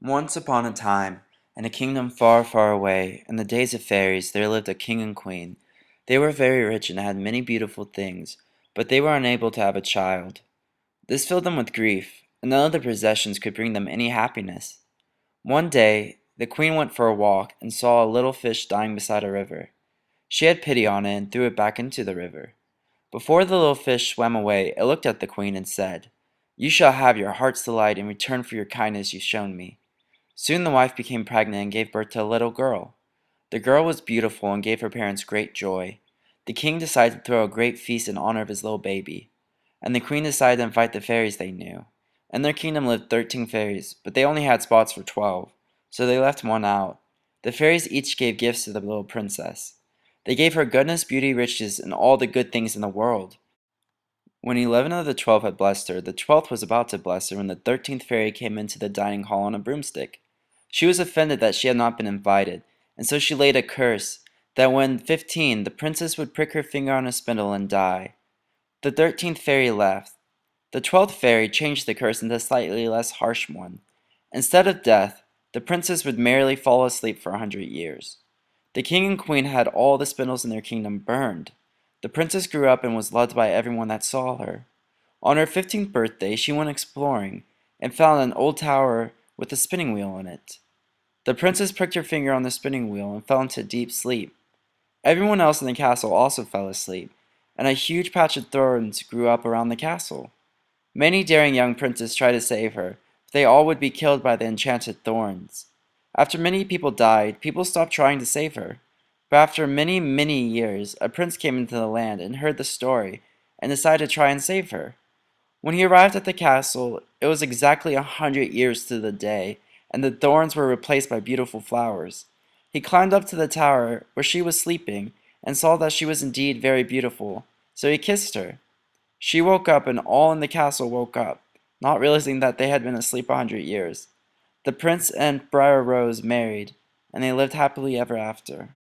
Once upon a time, in a kingdom far, far away, in the days of fairies, there lived a king and queen. They were very rich and had many beautiful things, but they were unable to have a child. This filled them with grief, and none of their possessions could bring them any happiness. One day, the queen went for a walk and saw a little fish dying beside a river. She had pity on it and threw it back into the river. Before the little fish swam away, it looked at the queen and said, "You shall have your heart's delight in return for your kindness you've shown me." Soon the wife became pregnant and gave birth to a little girl. The girl was beautiful and gave her parents great joy. The king decided to throw a great feast in honor of his little baby, and the queen decided to invite the fairies they knew. In their kingdom lived 13 fairies, but they only had spots for 12, so they left one out. The fairies each gave gifts to the little princess. They gave her goodness, beauty, riches, and all the good things in the world. When 11 of the 12 had blessed her, the 12th was about to bless her when the 13th fairy came into the dining hall on a broomstick. She was offended that she had not been invited, and so she laid a curse that when 15, the princess would prick her finger on a spindle and die. The 13th fairy left. The 12th fairy changed the curse into a slightly less harsh one. Instead of death, the princess would merrily fall asleep for 100 years. The king and queen had all the spindles in their kingdom burned. The princess grew up and was loved by everyone that saw her. On her 15th birthday, she went exploring and found an old tower with a spinning wheel in it. The princess pricked her finger on the spinning wheel and fell into deep sleep. Everyone else in the castle also fell asleep, and a huge patch of thorns grew up around the castle. Many daring young princes tried to save her, but they all would be killed by the enchanted thorns. After many people died, people stopped trying to save her. But after many, many years, a prince came into the land and heard the story and decided to try and save her. When he arrived at the castle, it was exactly 100 years to the day, and the thorns were replaced by beautiful flowers. He climbed up to the tower where she was sleeping and saw that she was indeed very beautiful, so he kissed her. She woke up and all in the castle woke up, not realizing that they had been asleep 100 years. The prince and Briar Rose married, and they lived happily ever after.